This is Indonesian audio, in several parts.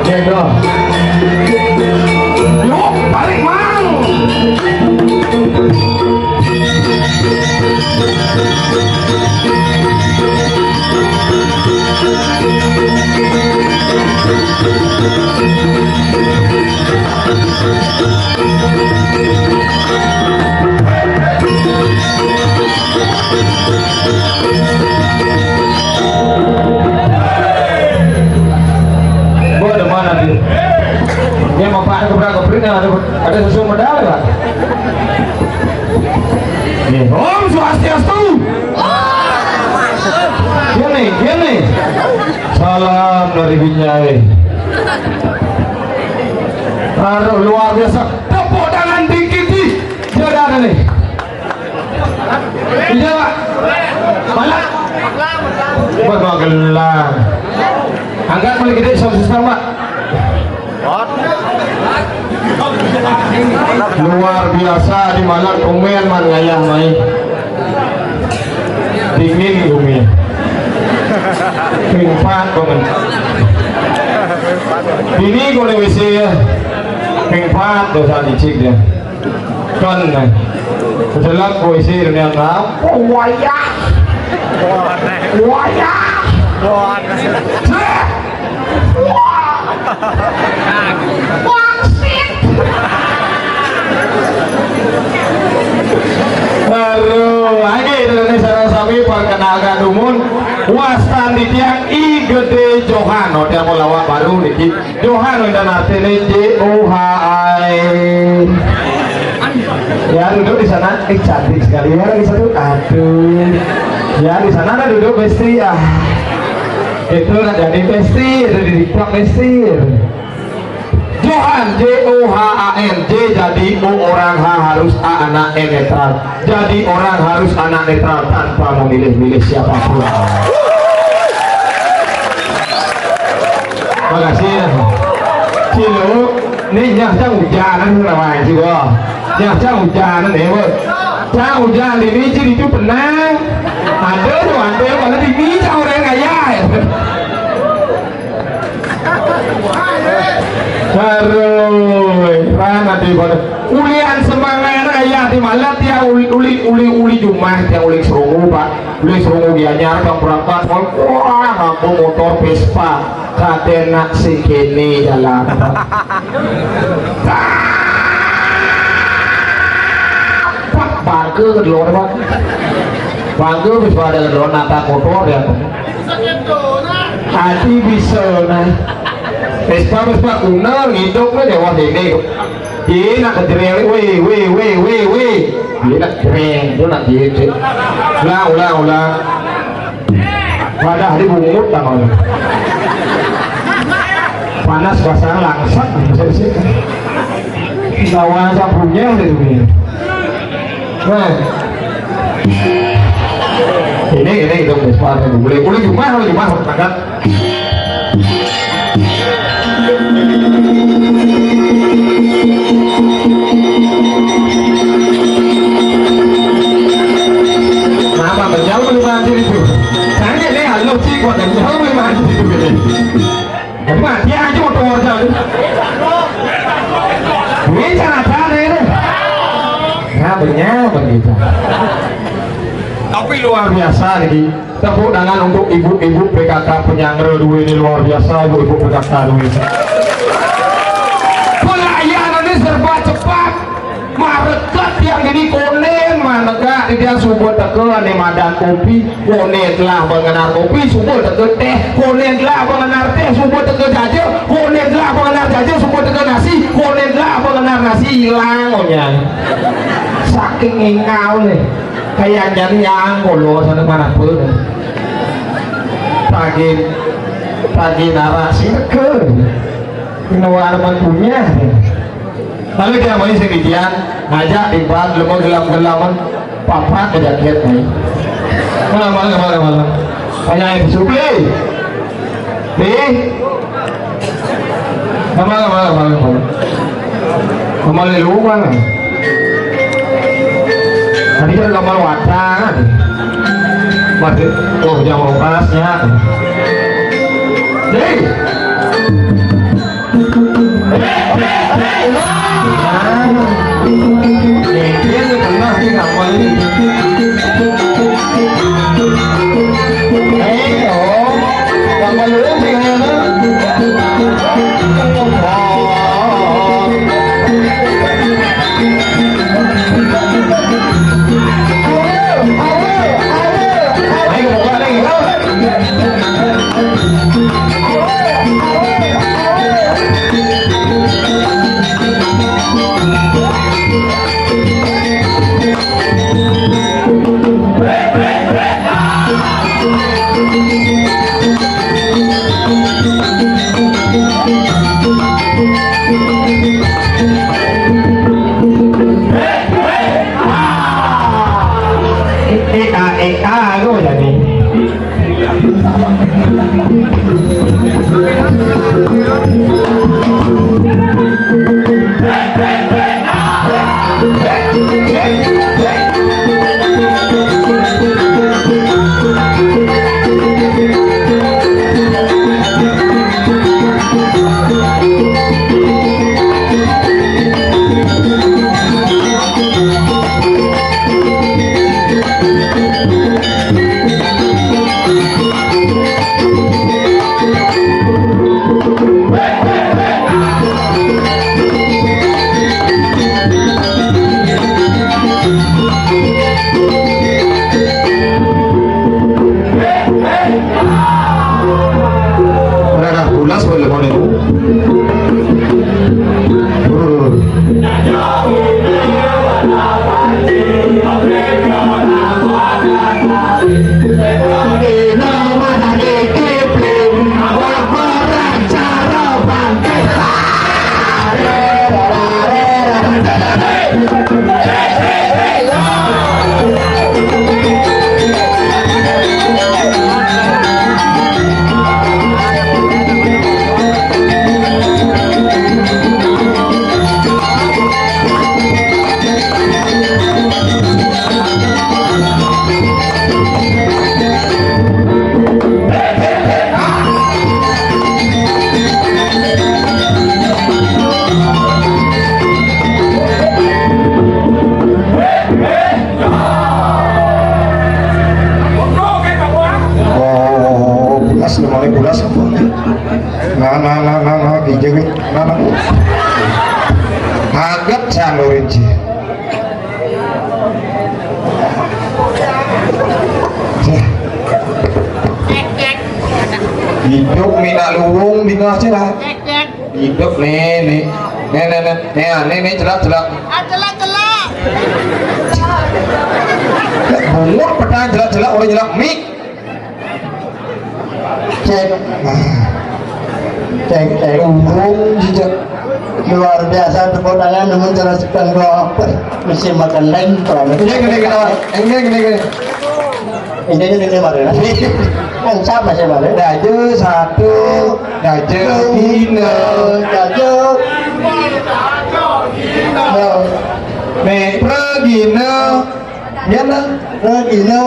Cek doh. Yuk, balik mang. Dia mau pakai keberapa ada sesuatu modal ya? Om Swastiastu. Gini. Salam dari Binjai. Aduh, luar biasa. Tepuk tangan dikit nih. Dia ada nih. Iya Pak. Balak. Buat gelang. Angkat paling gede sama. Luar biasa di Malang komen man ngayah mai dingin bumi pingpat komen ini gue WC ya pingpat dosa dicik dia kan setelah WC dunia ngap wayah Halo, lagi Indonesia sami perkenalkan dumun wastan di tiang I gede Johano dia mau lawan baru nih Johano dan artinya JOHI ya duduk di sana cantik sekali ya di satu aduh ya di sana ada duduk bestri ya itu jadi bestri itu di tiktok bestri Johan JOHAN J jadi O orang H harus A anak E netral jadi orang harus anak netral tanpa memilih-milih siapapun. Makasih Cilo ini jangan hujanan namanya juga jangan hujanan ya jangan hujan ini jadi itu tenang ada tuh ada kalau ini orang kaya Haruy, rana di pada ulian semangat ayah di malam dia uli jumah dia uli serungu pak uli serungu dia nyar bang berangkat wah ngapung motor Vespa kadenak si kini jalan pak bangke ke luar pak bangke bisa ada luar nata motor ya hati bisa nah Vespa kuno ngidupnya dewa ini dia nak kejreng weh dia nak kejreng dia nak gitu ulang wadah dibungut lah panas pasang langsat bisa lawan sapunya udah tuh nah ini itu Vespa boleh cuma tangkat apa menjauh mandi itu saya ini halau sih kok menjauh mandi itu jadi mati aja motor jalan ini cara ini nah begitu tapi luar biasa nih tepuk tangan untuk ibu-ibu PKK penyangga dua ini luar biasa ibu-ibu PKK dua pelayanannya serba cepat marekat yang ini konen mana gak dia sumber tekelan di madan kopi konen lah mengenar kopi sumber teke teh konen lah mengenar teh sumber teke jajah konen lah mengenar jajah sumber teke nasi konen lah mengenar nasi hilang saking ingau nih kayak nyari yang ngolo sana mana pun pagi narasi ke penawar mantunya lalu dia mau sekian ngajak dibuat lemah gelam-gelaman papat kejakiat nih malam kayak yang supli nih malam lu mana tadi kan gambar wadah masih oh jangan pasnya Eka gue jadi. Agak candorin sih. Hidup mina luwung di tengah cerah. Hidup nih celak. Celak. Bungur pedang celak oleh celak mie. Cek luwung jejak. Luar biasa tepuk tangan namun cara sekarang gua apa mesti makan lempar ini mana kan sama sih mana Daju satu Daju Gino Gino ya lah Gino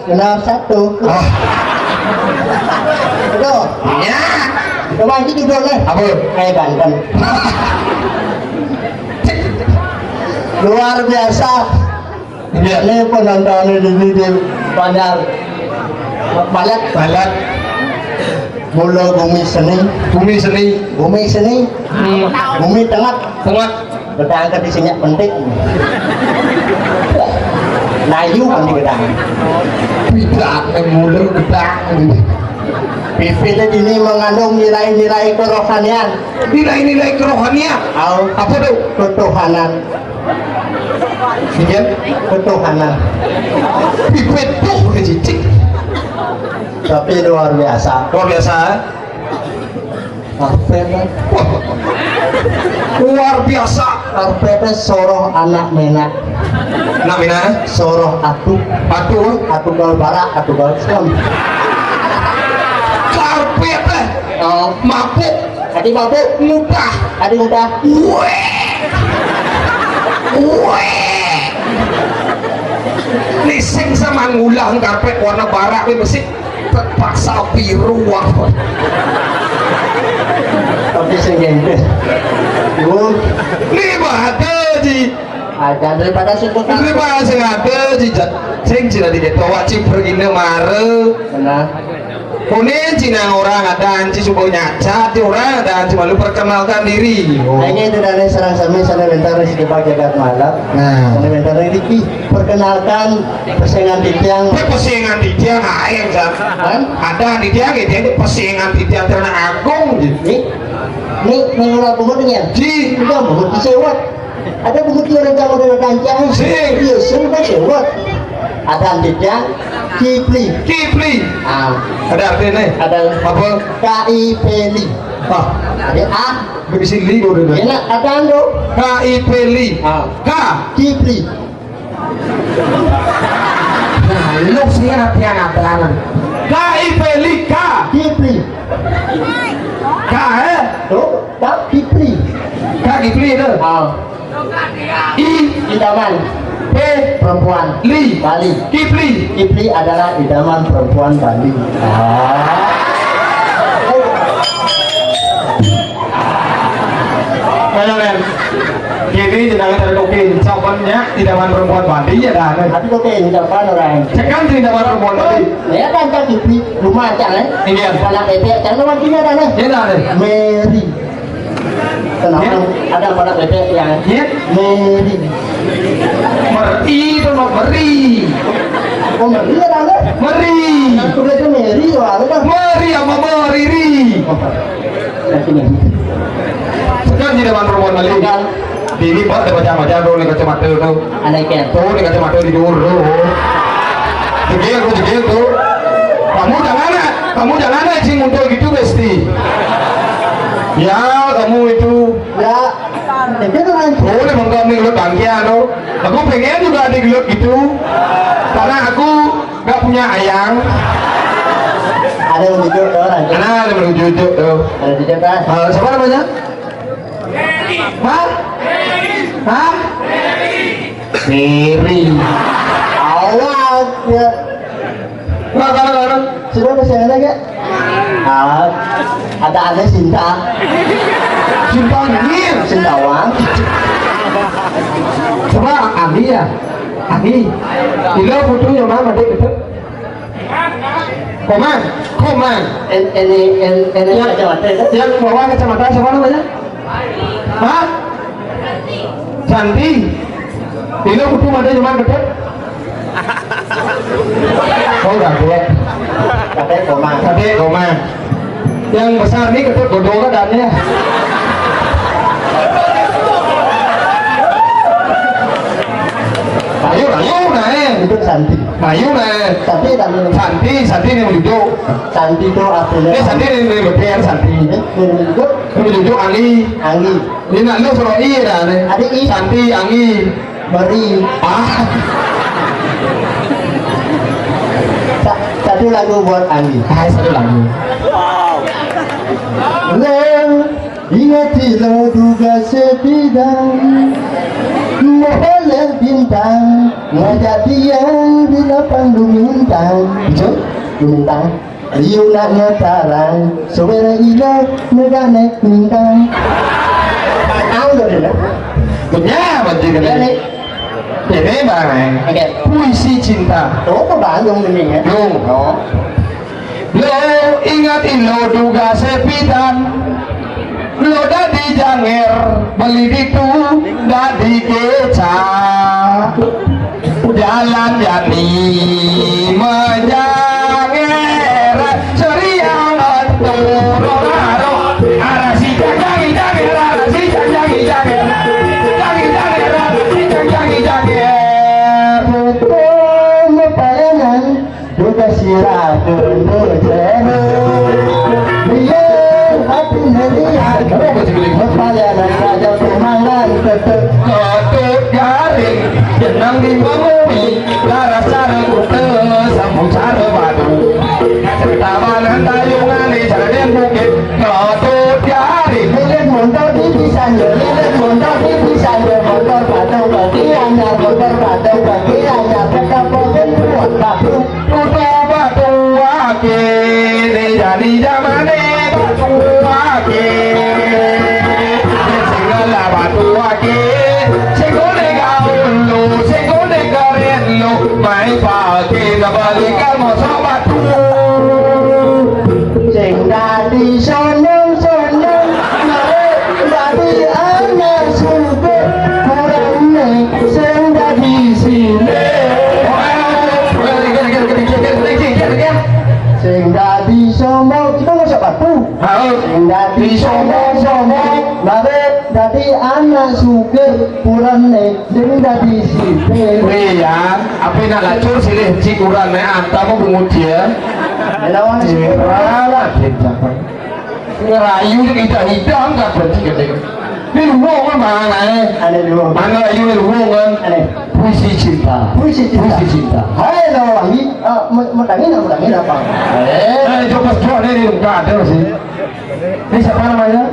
kenal satu itu ya coba ini juga nih apa kayak Banten luar biasa ini penonton di banyak balat bola bumi seni bumi tengah gedang di sini penting layu kan di gedang tidak mulu gedang pipitnya ini mengandung nilai-nilai kerohanian. Nilai-nilai kerohanian. Apa tuh? Ketuhanan. Iya. Ketuhanan. Pipit tuh kecicik. Tapi luar biasa. Karpetnya. Luar biasa. Karpetnya soroh anak menak. Anak menak. Soroh atu gal barak, atu gal Islam. Karpet mabuk mudah lising sama ngulang karpet warna barak ini mesti terpaksa biru tapi segede lima gaji ada daripada suku lima gaji sing sudah dijatuh wajib pergi mare benar kuning cina orang ada anci subuh nyacat orang ada anci malu perkenalkan diri ini itu dari serang sami sana bentar di pagi jagat malam sana bentar ini perkenalkan pesengan titiang ayam ada di tiang itu pesengan titiang karena agung ini mengulang bumutnya udah bumut disewat ada bumut orang jawa dengan kancang iya semua sewat ada titiang Kipli. Ada artinya? Ada apa? KIPLI. Ah, Ada A. begitu li gue udah. Enak ada ando. KIP li. K. Kipli. Nah, lu sih latihan apa? KIP li K. Kipli. K Tuh, tak Kipli. K Kipli itu. I Idaman P perempuan li Bali. Kipli. Kipli adalah idaman perempuan Bali. Kalian Kini tidak ada kokin, sokonnya idaman perempuan Bali ya dah. Tapi kok ini jawaban orang. Sekarang idaman perempuan Bali. Ya kan tak Kipli rumah aja Iya. Kalau bebek jangan waktunya dah Ya dah deh. Mary. Kenapa ada pada bebek yang Ya. Mary? Meri itu mau meri. Oh Mary ada nggak? Meri. Aku belajar Mary soalnya kan. Meri sama meri ri. Nanti nih. Sekarang idaman perempuan Bali. Ini buat baca-baca dulu nih kacamata itu. Anak kan. Tuh nih kacamata di dulu. Jegel tuh. Kamu jangan cing muncul gitu Besti. Ya kamu itu. Ya. Bebek orang. Boleh bangga nih gelut tangkian lo. Aku pengen juga ada gelut gitu. Karena aku nggak punya ayang. Ada yang jujur orang. Karena ada menuju tuh. Ada di depan. Siapa namanya? Hah? Hah? Mary. Allah ya. Kalau Sudah kesenangan lagi? Ada aneh Sinta. Cinta Nir. Sintawang. Coba Andi ya. Andi. Bila butuhnya mana dek itu? Koman. Ini kacamata. Yang bawa kacamata siapa namanya? Hah? Santi. Bila butuh mana cuma betul? Oh udah dua. Katanya koma. Tadi Koman. Yang besar nih ketut godong keadaannya. Ayo naik. Itu Santi. Ayo naik. Santi yang duduk. Santi itu artinya. Santi yang berpian Santi. Menunjuk Yang duduk Anggi. Anggi. Ini nak lu suruh iya dah nih. Ada I. Santi Anggi. Beri. Ah. Satu lagu buat Anggi. Satu lagi. Ingatilah duga sebidang Moholah bintang ngajak tiang di lapang lumintang Jom, lumintang Riu nak ngetarang Sowera ilah negak naik bintang Ang lo dulu Punya baju Ya gede. nih Ini barang. Oke Puisi cinta. Oh, apa bang yang ini ya? Lo. Oh Lo ingatin lo duga sepidan. Lo dadi janger beli itu dadi keca. Jalan jani menjanger seriang turunaro arasi jangi janger arasi jangi janger jangi janger arasi jangi janger. Betul mepayangan duga sirah tunu biar hati nelihat mepayangan raja pemangan tetep Ketut garing jenang di bumi laras cara kute sambung cara batu cerita banan tayungan di jadian bukit ketut garing lilit motor di pisangnya lilit motor di pisangnya motor batau bagiannya motor batau bagiannya betapa kuat batu tutu batu wake di jadi zamane batu wake segala batu wake segone gaul lo segone karen lo mai pake kembali kamu batu sing dadi sonong-sonong mare dadi anak suka kurangnya sing dadi sine sing dadi sombong itu nggak usah batu sing dadi sombong-sombong mare dadi anak suka kurangnya sing dadi sine Iya, apa nak lacur silih cikuran nih, anta mau menguji ya. Lawan Ralah, ngerayu kita hidang nggak berarti gede. Ini ruang kan mana? Ada dua. Mana ayu ruang kan? Ada. Puisi cinta. Puisi cinta. Puisi cinta. Hai lo wangi. Menangin apa? Coba coba ini nggak ada sih. Ini siapa namanya?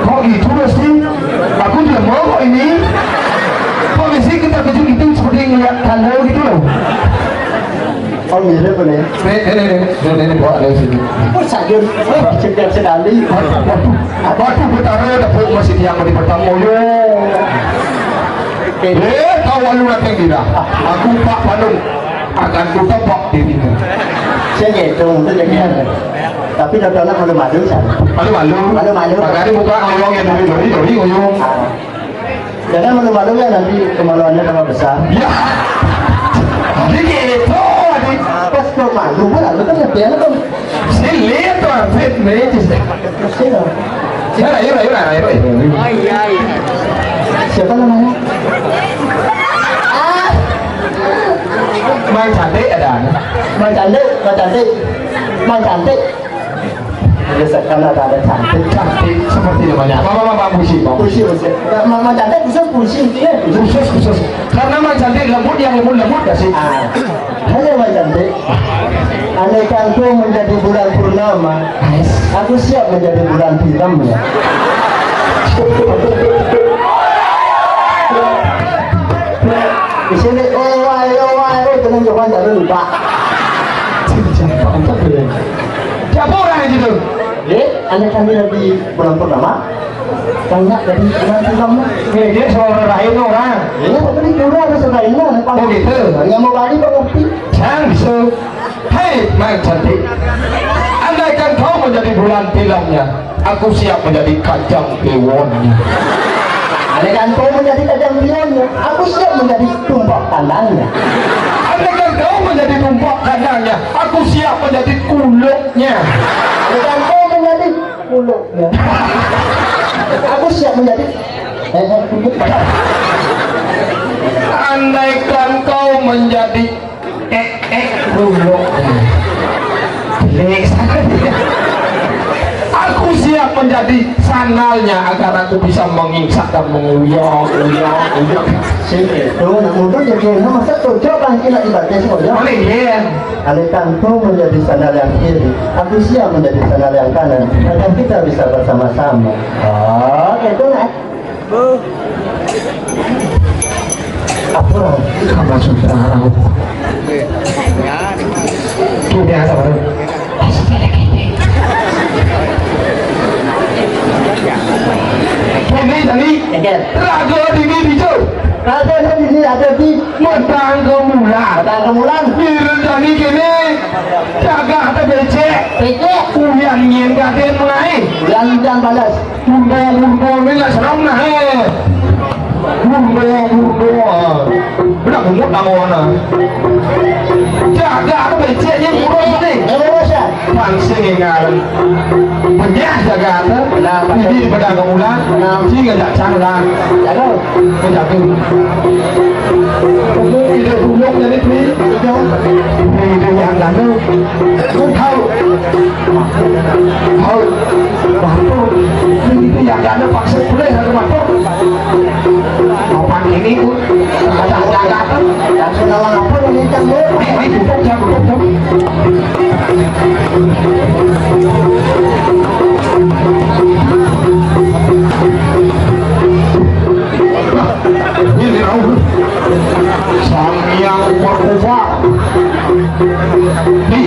Kok gitu sih? Aku juga mau kok ini. Kok sih kita kejut itu seperti ngeliat kalau gitu loh. Oh mirip boleh. Ini bawa dari sini. Oh sakit. Sedang sedali. Waduh, betara dapur masih tiang di pertama yo. Kawan lu nanti kira. Aku Pak Bandung akan ku tebak dirimu. Saya ngitung itu jadi. Tapi dokternya malu-malu sana. Malu-malu. Malu-malu. Makanya buka ngomong yang dori ngomong. Jangan malu-malu ya nanti kemaluannya tambah besar. Ya. Jadi gitu. Pas kau malu kan ngerti kan. Saya lihat tuh fit meja. Ya. Siapa namanya? Mang cantik ada. Mang cantik. Biasakan ada cantik Seperti namanya. Mama puisi. Mang cantik puisi. Khusus. Karena mang cantik lembut yang lembut gak sih? Hanya mang cantik. Andai kau menjadi bulan purnama, aku siap menjadi bulan hitam ya. Di sini, tenang jangan jangan lupa. Siapa orang itu? Anda kan di bulan purnama, tanya dari bulan purnama. Dia seorang lain orang. Iya, tapi di kurang ada selainnya. Oh gitu. Yang mau balik mengerti. Jangan bisa. Hei, Mang cantik. Andaikan kau menjadi bulan filmnya, aku siap menjadi kacang kliwonnya. Andaikan kau menjadi kacang kliwonnya, aku siap menjadi tumpak kandangnya. Andaikan kau menjadi tumpak kandangnya, aku siap menjadi kuluknya. Andaikan kau menjadi kuluknya, aku siap menjadi kuluk. Andaikan kau menjadi kuluknya. Aku siap menjadi sandalnya agar aku bisa mengisak dan menguyok. Itu nak mudah jadi masa tujuh kan kita ibadah semua. Mana dia? Andaikan kau menjadi sandal yang kiri, aku siap menjadi sandal yang kanan agar kita bisa bersama-sama. Oh, itu nak. Apa? Kamu sudah tahu. Itu biasa baru. Ini tadi raga ini bicu. Raga ini ada di Matang kemulan. Biru tadi kini jaga ada becek. Uyan nyen kaden mulai. Bulan balas. Bumbu ini nggak serem nah. Bumbu. Benar bumbu tamuana. Jaga ada beceknya burung ini. Pangsing ngaran. Penyah jaga ada. Ini pada kemulan. Sih nggak canggah. Jaga. Menjaga. Ini bulog jadi ini. Ini yang lalu. Tahu. Waktu ini yang ada paksa boleh ada waktu. Opan ini pun ada jaga apa? Dan senang apa yang canggih? Ini bulog jam. Ini tahu. Sang yang berkuasa. Di,